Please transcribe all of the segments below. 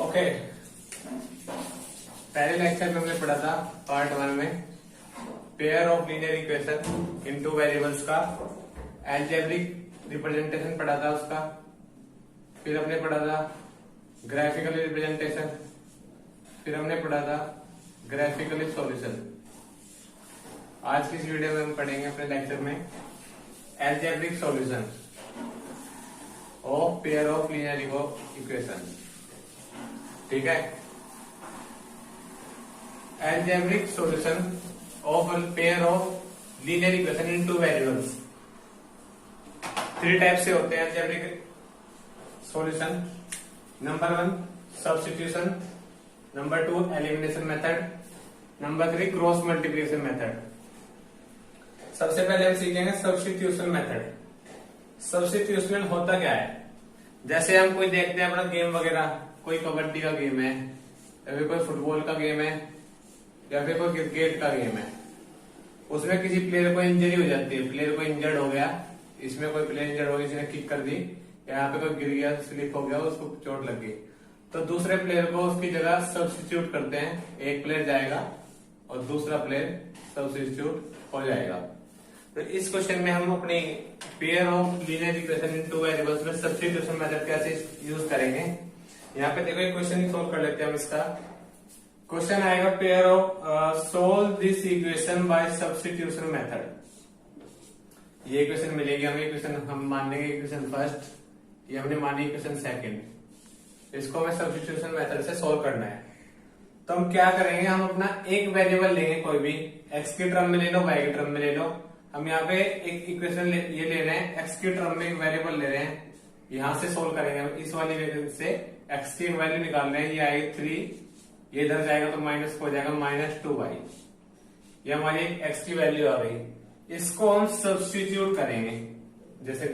Okay, पहले lecture में हमने पढ़ा था पार्ट 1 में pair of linear equation in two variables का एल्जेब्रिक रिप्रेजेंटेशन पढ़ा था उसका। फिर हमने पढ़ा था ग्राफिकली रिप्रेजेंटेशन, फिर हमने पढ़ा था ग्राफिकली सॉल्यूशन। आज की इस वीडियो में हम पढ़ेंगे अपने लेक्चर में algebraic solution of pair of linear equation. ठीक है, algebraic solution of pair of linear equation in two variables. 3 type से होते हैं algebraic solution. Number 1 substitution, number 2 elimination method, number 3 cross multiplication method. सबसे पहले हम सीखेंगे सब्स्टिट्यूशन मेथड। सब्स्टिट्यूशन होता क्या है? जैसे हम कोई देखते हैं अपना गेम वगैरह, कोई कबड्डी का गेम है या फिर कोई फुटबॉल का गेम है या फिर कोई क्रिकेट का गेम है, उसमें किसी प्लेयर को इंजरी हो जाती है, प्लेयर को इंजर्ड हो गया, इसमें कोई प्लेयर इंजर्ड हो गया, जिसने किक कर दी, यहाँ पे कोई गिर गया, स्लिप हो गया, उसको चोट लग गई, तो दूसरे प्लेयर को उसकी जगह सब्स्टिट्यूट करते हैं। एक प्लेयर जाएगा और दूसरा प्लेयर सब्स्टिट्यूट हो जाएगा। तो इस क्वेश्चन में हम अपनी pair of linear equation in two variables में सब्स्टिट्यूशन मेथड कैसे यूज करेंगे। यहाँ पे देखो एक क्वेश्चन सोल्व कर लेते हैं हम इसका। क्वेश्चन आएगा pair of solve this equation by substitution method. ये इक्वेशन मिलेगी हमें, इक्वेशन हम मान लेंगे इक्वेशन फर्स्ट, ये हमने मानी इक्वेशन सेकंड। इसको हमें सब्स्टिट्यूशन मेथड से सोल्व करना है। तो हम क्या करेंगे, हम अपना एक वेरिएबल लेंगे, कोई भी एक्स के टर्म में ले लो, वाई के टर्म में ले लो। हम यहाँ पे एक इक्वेशन ये ले रहे हैं, एक्स के टर्म में एक वेरिएबल ले रहे हैं, यहां से सोल्व करेंगे हम। इस वाली वेरिएबल से एक्स की वैल्यू निकाल रहे हैं, ये आएगी 3, ये इधर जाएगा तो माइनस हो जाएगा -2y। ये हमारी एक्स की वैल्यू आ गई। इसको हम सब्स्टिट्यूट करेंगे, जैसे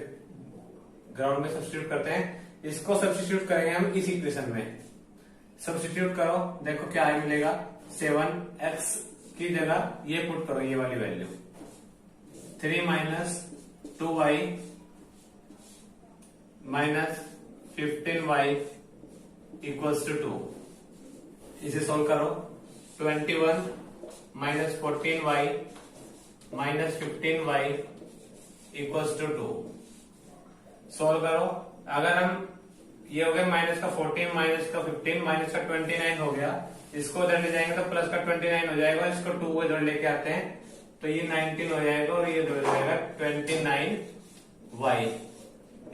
ग्राउंड में सब्स्टिट्यूट करते हैं, इसको सब्स्टिट्यूट करेंगे हम इस इक्वेशन में। सब्स्टिट्यूट करो, देखो क्या मिलेगा, 7x की जगह ये पुट करो, ये वाली वैल्यू 3 - 2y - 15y = 2। इसे सोल्व करो। 21 - 14y - 15y = 2। सोल्व करो। अगर हम ये हो गया माइनस का 14 माइनस का 15 माइनस का 29 हो गया, इसको इधर ले जाएंगे तो प्लस का 29 हो जाएगा, इसको 2 को इधर लेके आते हैं तो ये 19 हो जाएगा और ये हो जाएगा 29y।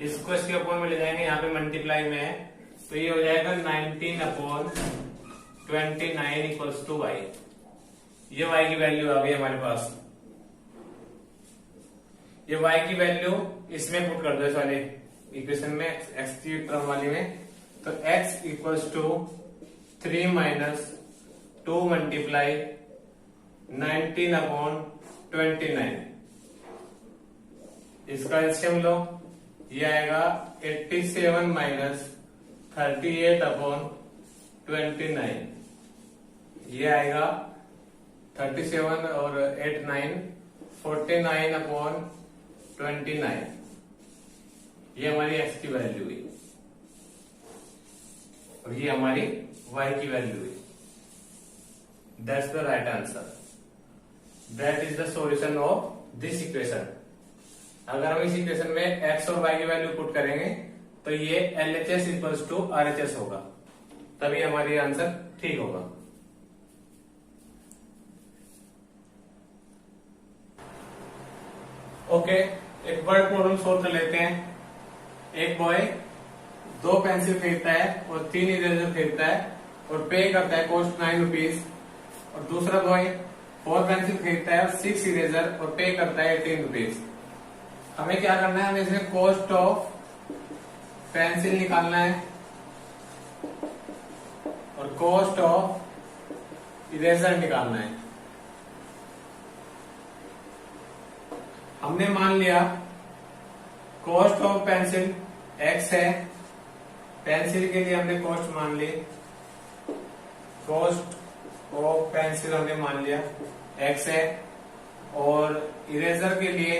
इसको इसके अपोन में ले जाएंगे, यहाँ पे मल्टीप्लाई में है तो ये हो जाएगा 19/29 = y। ये y की वैल्यू आ गई हमारे पास। ये y की वैल्यू इसमें पुट कर दो, इस वाले इक्वेशन में, x की टर्म वाली में। तो x = 3 - 2 मल्टीप्लाई 19/29। इसका एलसीएम लो, ये आएगा 87 - 38/29। ये आएगा 37 और 8 9 49/29। ये हमारी x की वैल्यू हुई और ये हमारी y की वैल्यू हुई। That's the right answer. That is the solution of this equation. अगर हम इस इक्वेशन में x और y की वैल्यू पुट करेंगे तो ये LHS = RHS होगा, तभी हमारी आंसर ठीक होगा। ओके, एक वर्ड प्रॉब्लम सोल्व कर लेते हैं। एक बॉय 2 पेंसिल खरीदता है और 3 इरेजर खरीदता है और पे करता है कॉस्ट 9 रुपीज। और दूसरा बॉय 4 पेंसिल खरीदता है और 6 इरेजर और पे करता है 18 रुपीज। हमें क्या करना है, हमें इसमें कॉस्ट ऑफ पेंसिल निकालना है और कॉस्ट ऑफ इरेजर निकालना है। हमने मान लिया कॉस्ट ऑफ पेंसिल x है, पेंसिल के लिए हमने कॉस्ट मान ली, कॉस्ट ऑफ पेंसिल हमने मान लिया x है, और इरेजर के लिए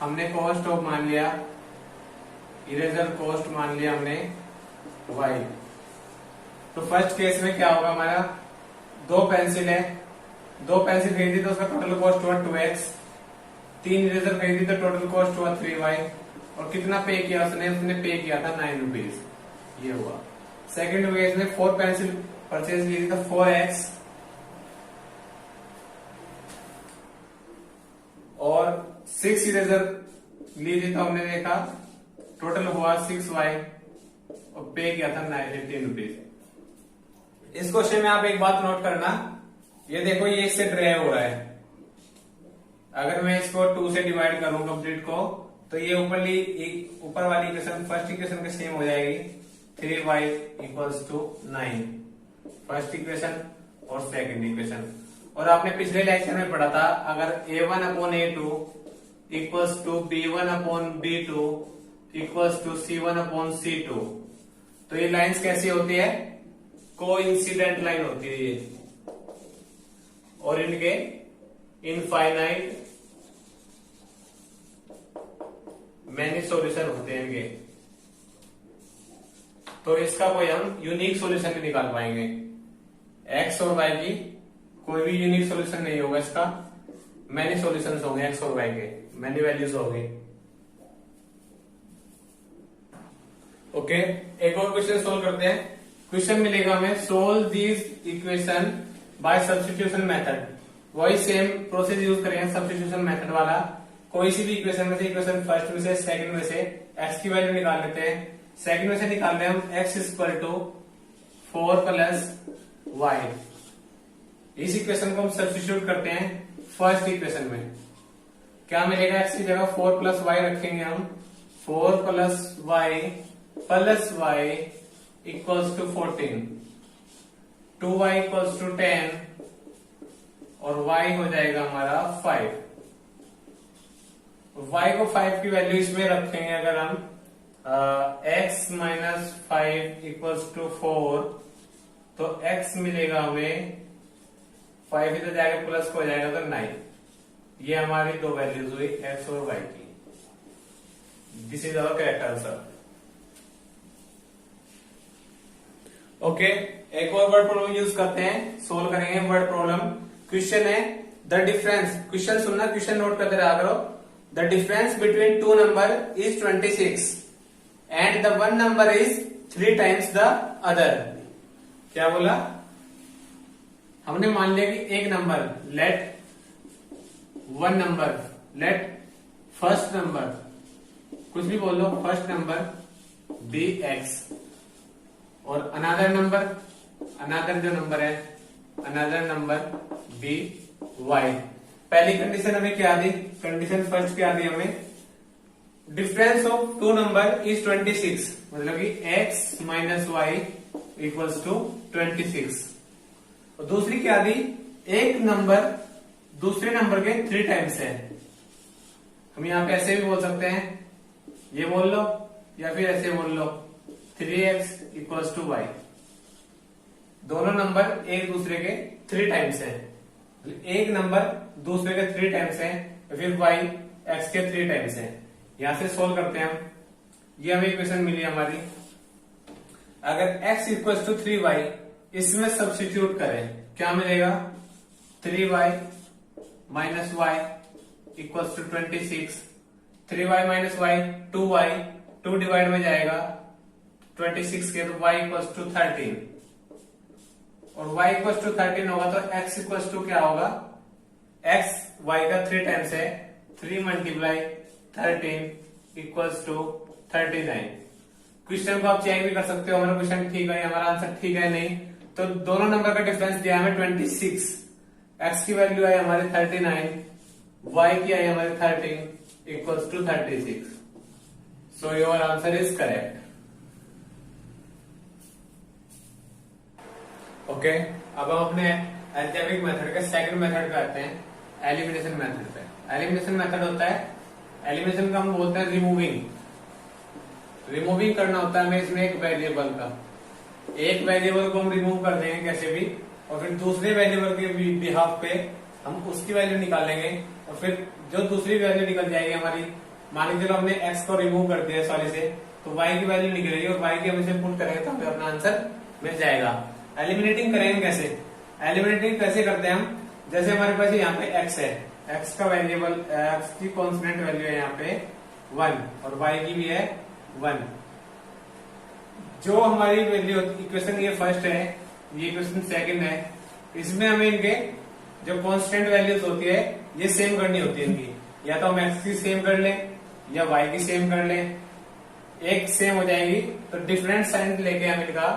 हमने कॉस्ट ऑफ मान लिया, इरेजर कॉस्ट मान लिया हमने y। तो फर्स्ट केस में क्या होगा हमारा, दो पेंसिल है, दो पेंसिल खरीदी तो उसका टोटल कॉस्ट हुआ 2x, 3 इरेजर खरीदी तो टोटल कॉस्ट हुआ 3y, और कितना पे किया उसने पे किया था 9 रुपीज, ये हुआ। सेकंड केस में 4 पेंसिल परचेज की थी तो 4x और 6 इरेजर ली थी तो हमने देखा टोटल हुआ 6y और पे किया था 15 रुपीज। इस क्वेश्चन में आप एक बात नोट करना, ये देखो ये इससे ड्राइव हो रहा है, अगर मैं इसको 2 से डिवाइड करूं कंप्लीट को तो ये ऊपर वाली इक्वेशन फर्स्ट इक्वेशन के सेम हो जाएगी, 3y equals to 9, first equation और सेकंड इक्वेशन। और आपने पिछले लेक्चर में पढ़ा था अगर a1 upon a2 equals to b1 upon b2 equals to c1 upon c2, तो ये लाइंस कैसी होती है, कोइंसिडेंट लाइन होती है ये, और इनके इनफाइनाइट मैनी सॉल्यूशन होते हैं इनके, तो इसका कोई हम यूनिक सॉल्यूशन नहीं निकाल पाएंगे। x और y की कोई भी यूनिक सॉल्यूशन नहीं होगा, इसका मैनी सॉल्यूशंस होंगे, x और y के मैनी वैल्यूज होंगी। ओके, एक और क्वेश्चन सोल्व करते हैं। क्वेश्चन मिलेगा हमें, solve this equation by substitution method. वही सेम प्रोसेस यूज करेंगे सब्स्टिट्यूशन मेथड वाला। कोई सी भी इक्वेशन में से, इक्वेशन फर्स्ट में से सेकंड में से x की वैल्यू निकाल लेते हैं। सेकंड में से निकाल रहे हैं हम x equal to 4 plus y। इस इक्वेशन को हम सब्स्टिट्यूट करते हैं फर्स्ट इक्वेशन में, क्या मिलेगा, x की जगह 4 प्लस y रखेंगे हम, 4 plus y equals to 14, 2y equals to 10 और y हो जाएगा हमारा 5। y को 5 की वैल्यू इसमें रखेंगे अगर हम, x माइनस 5 इक्वल्स टू 4, तो x मिलेगा हमें 5 इधर जाएगा प्लस को हो जाएगा तो 9। ये हमारी दो वैल्यूज हुई x और y की। This is our correct answer. Okay, एक और वर्ड प्रॉब्लम यूज करते हैं, सोल्व करेंगे वर्ड प्रॉब्लम। क्वेश्चन है द डिफरेंस, क्वेश्चन सुनना, क्वेश्चन नोट करते रहा करो। The difference between two number is 26 and the one number is 3 times the other. क्या बोला, हमने मान लिया कि एक number, let one number, let first number, कुछ भी बोल लो, फर्स्ट नंबर बी एक्स और अनदर नंबर, अनदर जो नंबर है, अनदर नंबर बी वाई। पहली कंडीशन हमें क्या दी, कंडीशन फर्स्ट क्या दी हमें, difference of two number is 26, मतलब कि x minus y equals to 26। और दूसरी क्या दी, एक नंबर दूसरे नंबर के 3 टाइम्स है। हम यहां पे ऐसे भी बोल सकते हैं, ये बोल लो या फिर ऐसे बोल लो, 3x इक्वल्स टू वाई। दोनों नंबर एक दूसरे के 3 टाइम्स है, एक नंबर दूसरे के 3 टाइम्स है, फिर y x के 3 टाइम्स है। यहां से सोल्व करते हैं हम, ये हमें इक्वेशन मिली हमारी। अगर x इक्वल्स टू 3y इसमें सब्स्टिट्यूट करें, क्या मिलेगा, 3y minus y equals to 26, 3y minus y 2y, 2 divide में जाएगा 26 के, तो y इक्वल्स टू 13 और y इक्वल्स टू 13 होगा तो x इक्वल्स टू क्या होगा, x y का 3 टाइम्स है, 3 मल्टीप्लाई 13 इक्वल्स टू 39। क्वेश्चन को आप चेक भी कर सकते हो, हमारा क्वेश्चन ठीक है, हमारा आंसर ठीक है नहीं। तो दोनों नंबर का डिफरेंस दिया हमें 26, x की वैल्यू आई हमारे 39, y की आई हमारे 13 equals to 36। So your answer is correct. Okay, अब हम अपने अल्जेब्रिक मेथड के सेकंड मेथड पे आते हैं, एलिमिनेशन मेथड पे। एलिमिनेशन मेथड होता है, एलिमिनेशन का हम बोलते हैं रिमूविंग करना होता है हमें इसमें एक वेरिएबल का। एक वेरिएबल को हम रिमूव कर देंगे कैसे भी, और फिर दूसरे वेरिएबल के बिहाफ पे हम उसकी वैल्यू निकालेंगे, और फिर जो दूसरी वैल्यू निकल जाएगी हमारी, मान लीजिए हमने x को रिमूव कर दिया सॉरी से, तो y की वैल्यू निकलेगी और y की हम इसे पुट करेंगे तो हमें अपना आंसर मिल जाएगा। एलिमिनेटिंग करेंगे कैसे? एलिमिनेटिंग कैसे करते हैं हम? जैसे हमारे पास यहाँ पे x है, x का वेरिएबल, x की कॉन्स्टेंट वैल्यू है यहाँ पे 1 और y की भी है 1। जो हमारी वैल्यू, इक्वेशन ये फर्स्ट है, ये इक्वेशन सेकंड है, इसमें हमें इनके जो कांस्टेंट वैल्यूज होती है ये सेम करनी होती है इनकी। या तो हम x की सेम कर लें या y की सेम कर लें, एक सेम हो जाएगी तो डिफरेंट साइन लेके हम इनका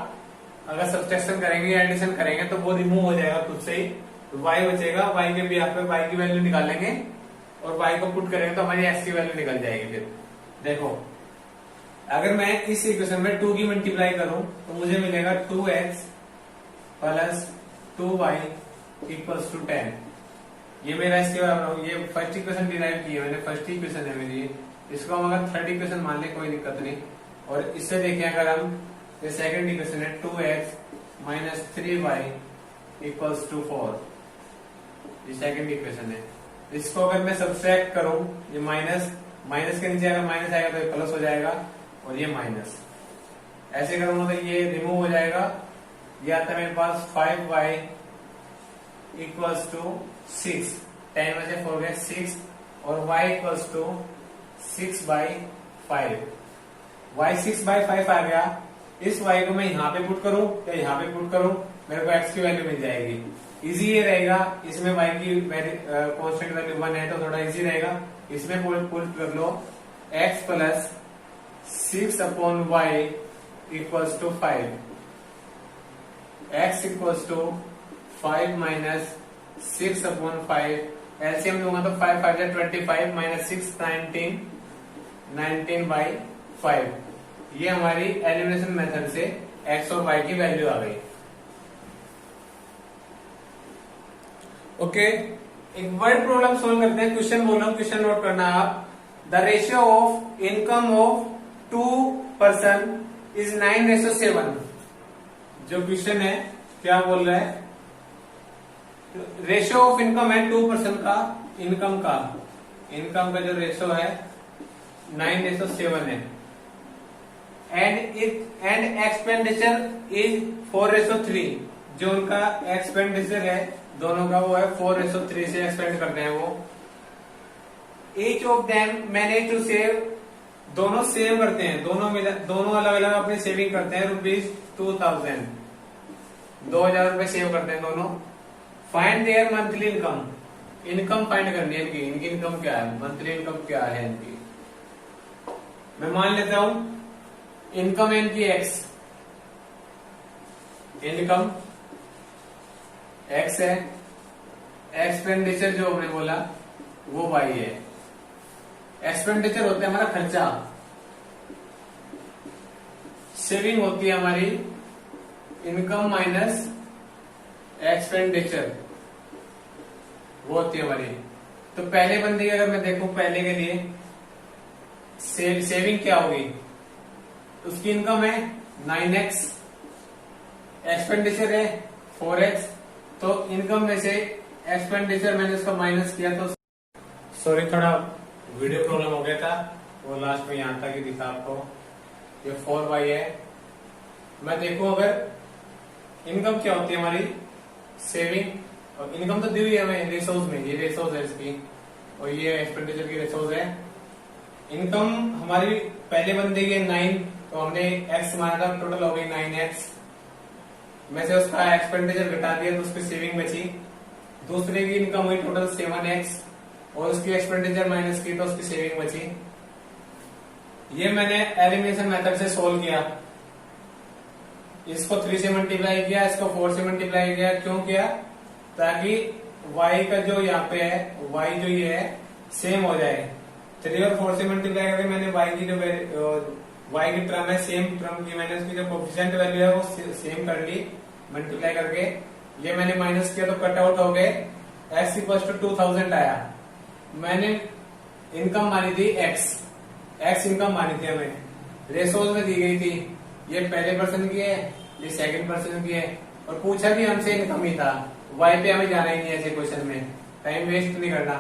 अगर सब्सट्रैक्शन करेंगे या एडिशन करेंगे तो वो रिमूव हो जाएगा खुद से ही। तो y बचेगा, y के बिहाफ पे y की वैल्यू निकालेंगे और y को पुट करेंगे तो हमारी x की वैल्यू निकल जाएगी। फिर देखो, अगर मैं इस इक्वेशन में 2 की मल्टीप्लाई करूं तो मुझे मिलेगा 2x plus 2y equals to 10। ये मेरा इसके बराबर, ये फर्स्ट इक्वेशन डिराइव की है मैंने, फर्स्ट इक्वेशन है मेरी, इसको हम अगर थर्ड इक्वेशन मान ले कोई दिक्कत नहीं। और इससे देखें अगर हम, ये सेकंड इक्वेशन है 2x minus 3y equals to 4, ये सेकंड इक्वेशन है। इसको अगर मैं सब्ट्रैक्ट करूं, ये माइनस माइनस के नीचे अगर माइनस आएगा तो ये प्लस हो जाएगा और ये माइनस, ऐसे करूंगा तो ये रिमूव हो जाएगा। ये आता है मेरे पास 5y इक्वल्स टू 6, 10 में से 4 गए 6 और y इक्वल्स टू 6/5। y 6/5 आ गया। इस y को मैं यहाँ पे पुट करूं या यहाँ पे पुट करूं, मेरे को x की वैल्यू मिल जाएगी। इजी ये रहेगा, इसमें y की कांस्टेंट वैल्यू 1 है तो थोड़ा इजी रहेगा। इसमें पुट कर लो x plus 6/y equals to 5, x equals to 5 minus 6/5, LCM लूंगा तो 5 5 25 माइनस 6 19/5। ये हमारी एलिमिनेशन मेथड से x और y की वैल्यू आ गई। ओके, एक वर्ड प्रॉब्लम सोल्व करते हैं। क्वेश्चन बोल रहा हूं, क्वेश्चन नोट करना आप। The ratio of income of 2 person is 9:7। जो क्वेश्चन है क्या बोल रहा है? रेशियो ऑफ इनकम है 2 पर्सन का, इनकम का जो रेशियो है 9:7 है, एंड एक्सपेंडिचर इज 4:3। जो उनका एक्सपेंडिचर है दोनों का वो है 4:3 से एक्सपेंड करते हैं वो। Each of them manage to save, दोनों सेव करते हैं, दोनों अलग अलग अपनी सेविंग करते हैं ₹2000, 2000 रुपए सेव करते हैं दोनों। Find there monthly income, income find करनी है इनकी इनकम क्या है, मंथली इनकम क्या है इनकी। मैं मान लेता हूं इनकम है इनकी x, इनकम x है, एक्सपेंडिचर जो हमने बोला वो y है। एक्सपेंडिचर होता है हमारा खर्चा, सेविंग होती है हमारी इनकम माइनस एक्सपेंडिचर, वो होती है हमारी। तो पहले बंदे की अगर मैं देखूं, पहले के लिए सेविंग क्या होगी, उसकी इनकम है 9x, एक्सपेंडिचर है 4x, तो इनकम में से एक्सपेंडिचर मैंने उसका माइनस किया तो, सॉरी थोड़ा वीडियो प्रॉब्लम हो गया था, वो लास्ट में यहां तक ही दिखा आपको। ये 4y है। मैं देखूं अगर इनकम क्या होती है हमारी, सेविंग, और इनकम तो दी हुई है हमें रिसोर्स में, ये रिसोर्स है इसकी और ये एक्सपेंडिचर की रिसोर्स है। इनकम हमारी पहले बंदे की 9, तो हमने x माना था, टोटल हो गई 9x, में से उसका एक्सपेंडिचर घटा दिया तो उसकी सेविंग बची। दूसरे की इनकम हुई टोटल 7x और उसकी एक्सपेंडिचर माइनस की तो उसकी सेविंग बची। ये मैंने एलिमिनेशन मेथड से सोल्व किया, इसको 3 से मल्टीप्लाई किया, इसको 4 से मल्टीप्लाई किया। क्यों किया? ताकि y का जो यहाँ पे है, y जो ये है सेम हो जाए। 3 और 4 से मल्टीप्लाई करके मैंने y की जो y की टर्म है, सेम टर्म की मैंने उसकी जो कोफिशिएंट वैल्यू है वो सेम कर ली मल्टीप्लाई करके। ये मैंने माइनस किया तो कट आउट हो गए, x इक्वल टू 2000 आया। मैंने इनकम मानी थी x इनकम मानी थी हमें, रेशोज में दी गई थी, ये पहले पर्सन की है, ये सेकंड पर्सन की है, और पूछा भी हमसे इनकम ही था। y पे हमें जाना ही नहीं ऐसे क्वेश्चन में, टाइम वेस्ट नहीं करना।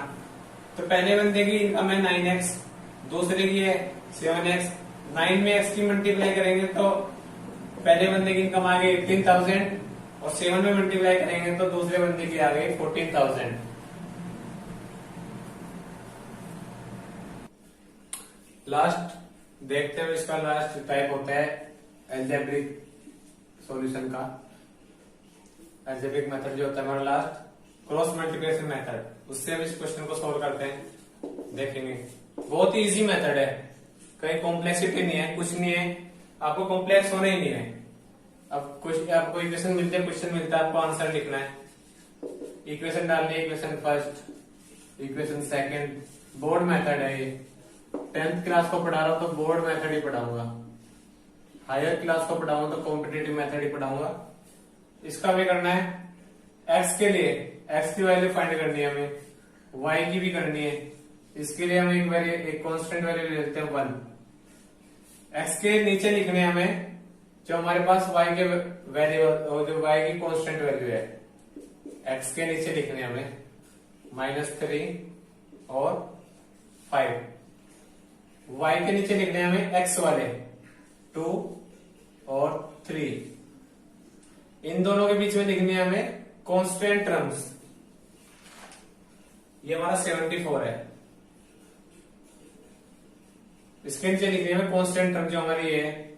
तो पहले बंदे की इनकम है 9x, दूसरे की है 7x। 9 में x की मल्टीप्लाई करेंगे तो पहले बंदे की इनकम आ गई 18,000 और 7 में मल्टीप्लाई करेंगे तो दूसरे बंदे की आ गई 14,000। लास्ट देखते हैं, इसका लास्ट टाइप होता है एल्जेब्रिक सॉल्यूशन का। एल्जेब्रिक मेथड जो होता है हमारा लास्ट, क्रॉस मल्टीप्लिकेशन मेथड, उससे हम इस क्वेश्चन को सोल्व करते हैं, देखेंगे। बहुत ही इजी मेथड है, कहीं कॉम्प्लेक्सिटी नहीं है, कुछ नहीं है, आपको कॉम्प्लेक्स होना ही नहीं है। अब कुछ आपको इक्वेशन मिलते हैं, क्वेश्चन मिलता है, आपको आंसर लिखना है। इक्वेशन डालनी है, equation first, equation second, board method है ये। 10th क्लास को पढ़ा रहा हूं तो बोर्ड मेथड ही पढ़ाऊंगा, हायर क्लास को पढ़ाऊंगा तो कॉम्पिटेटिव मेथड ही पढ़ाऊंगा। इसका भी करना है, एक्स के लिए एक्स की वैल्यू फाइंड करनी है हमें, वाई की भी करनी है। इसके लिए हम एक कांस्टेंट वैल्यू ले लेते हैं 1। एक्स के नीचे लिखने हैं हमें जो हमारे पास वाई के वैल्यू, जो वाई की कांस्टेंट वैल्यू है, एक्स के नीचे लिखने हैं हमें -3 और 5। वाई के नीचे लिखने हैं हमें एक्स वाले 2 और 3। इन दोनों के बीच में लिखनी है हमें कांस्टेंट टर्म्स। ये हमारा 74 है, इसके नीचे लिखनी है हमें कांस्टेंट टर्म जो हमारी है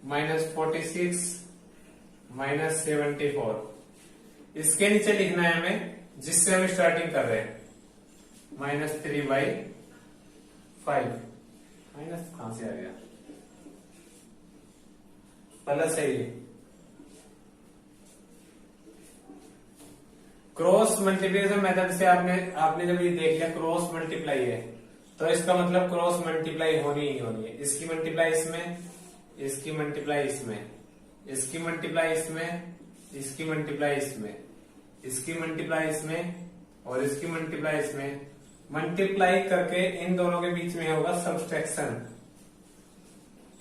-46 -74। इसके नीचे लिखना है हमें जिससे हम स्टार्टिंग कर रहे हैं -3/5। माइनस कहां से आ गया, प्लस है ये। क्रॉस मल्टीप्लिकेशन मेथड से आपने जब ये देख लिया क्रॉस मल्टीप्लाई है, तो इसका मतलब क्रॉस मल्टीप्लाई होनी ही होनी है। इसकी मल्टीप्लाई इसमें, इसकी मल्टीप्लाई इसमें, इसकी मल्टीप्लाई इसमें, इसकी मल्टीप्लाई इसमें, इसकी मल्टीप्लाई इसमें और इसकी मल्टीप्लाई इसमें। मल्टीप्लाई करके इन दोनों के बीच में होगा सब्ट्रैक्शन,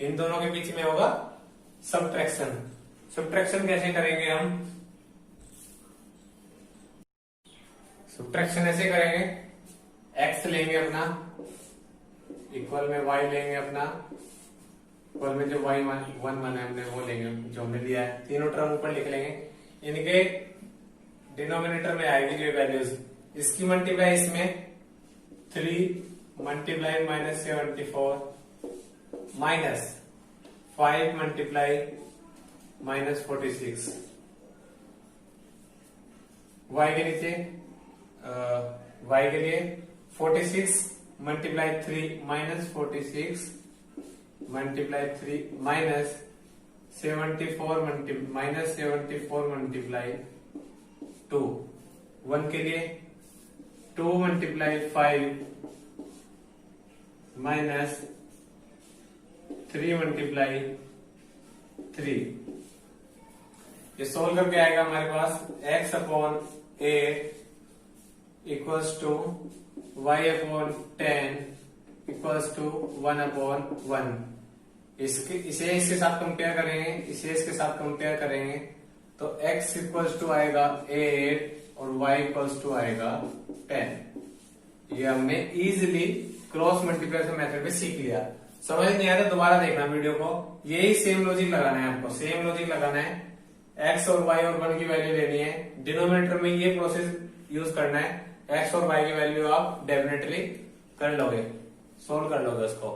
इन दोनों के बीच में होगा सब्ट्रैक्शन। सब्ट्रैक्शन कैसे करेंगे हम? सब्ट्रैक्शन ऐसे करेंगे, x लेंगे अपना, इक्वल में y लेंगे अपना, इक्वल में जो y 1 माना है हमने वो लेंगे जो हमने लिया है। तीनों टर्म ऊपर लिख लेंगे, इनके डिनोमिनेटर में आएगी जो वैल्यूज। इसकी मल्टीप्लाई इसमें 3 मल्टीप्लाई -74 -5 मल्टीप्लाई -46। y के नीचे y के लिए 46 मल्टीप्लाई 3 -46 मल्टीप्लाई 3 -74 मल्टीप्लाई 2। 1 के लिए 2 मल्टीप्लाई 5 -3 मल्टीप्लाई 3। ये सोल्व करके आएगा हमारे पास x/8 equals to y/10 equals to 1/1। इसे इसके साथ कंपेयर करेंगे, इसे इसके साथ कंपेयर करेंगे तो x इक्वल्स टू आएगा 8 और y इक्वल्स टू आएगा 10। ये हमने इजीली क्रॉस मल्टीप्लिकेशन मेथड में सीख लिया। समझ नहीं आया तो दोबारा देखना वीडियो को, यही सेम लॉजिक लगाना है आपको, सेम लॉजिक लगाना है। x और y और 1 की वैल्यू लेनी है, डिनोमिनेटर में ये प्रोसेस यूज करना है। x और y की वैल्यू आप डेफिनेटली कर लोगे, सोल्व कर लोगे उसको।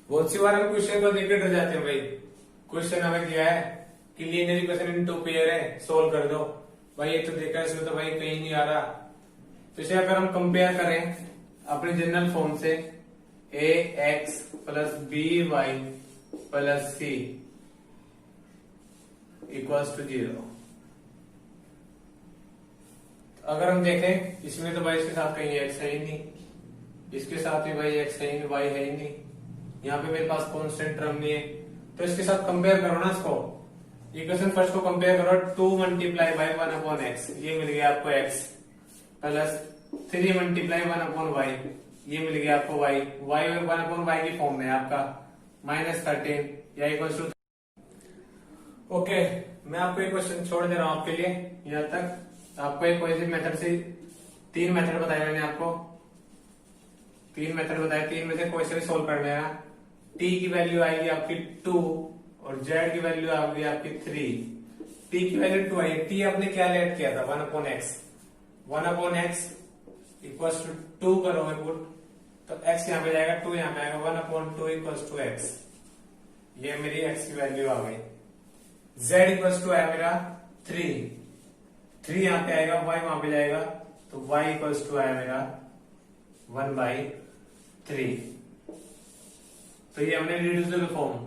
बहुत सी बार हम क्वेश्चन को देखकर डर जाते हैं, भाई क्वेश्चन हमें दिया है कि लीनियर इक्वेशन इन 2 पेयर है, सोल्व कर दो। भाई ये तो देखा, इसमें तो भाई कहीं नहीं आ रहा। तो इसे अगर हम कंपेयर करें अपने जनरल फॉर्म से, ax plus by plus c equals to 0। अगर हम देखें इसमें तो भाई इसके साथ कहीं x है ही नहीं, इसके साथ भी भाई x है ही नहीं, y है ही नहीं, यहाँ पे मेरे पास कांस्टेंट टर्म नहीं है। तो इसके साथ कंपेयर करो ना इसको, इक्वेशन फर्स्ट को कंपेयर करो, 2 मल्टीप्लाई बाई 1/x, ये मिल गया आपको x, प्लस 3 मल्टीप्लाई 1/y, ये मिल गया आपको y। y और 1/y की फॉर्म में आपका -13 या इक्वल टू। ओके, मैं आपको एक क्वेश्चन छोड़ दे रहा हूं आपके लिए यहाँ तक। आपको एक कोई मेथड से 3 मेथड बताए मैंने आपको, 3 मेथड बताए, 3 में से कोई से भी सोल्व कर लेना। t की वैल्यू आएगी आपकी 2 और z की वैल्यू आएगी आपकी 3। t की वैल्यू 2 आई, t आपने क्या लेट किया था 1/x, 1/x इक्वल टू 2 करोगे पुट तो x यहाँ पे जाएगा 2 यहाँ पे आएगा 1/2 इक्वल टू x। ये मेरी x की वैल्यू आ गई। z इक्वल टू आया मेरा 3 यहाँ पे आएगा, y वहां पे जाएगा तो y इक्वल टू आया मेरा 1/3। तो ये हमने रिड्यूसिबल फॉर्म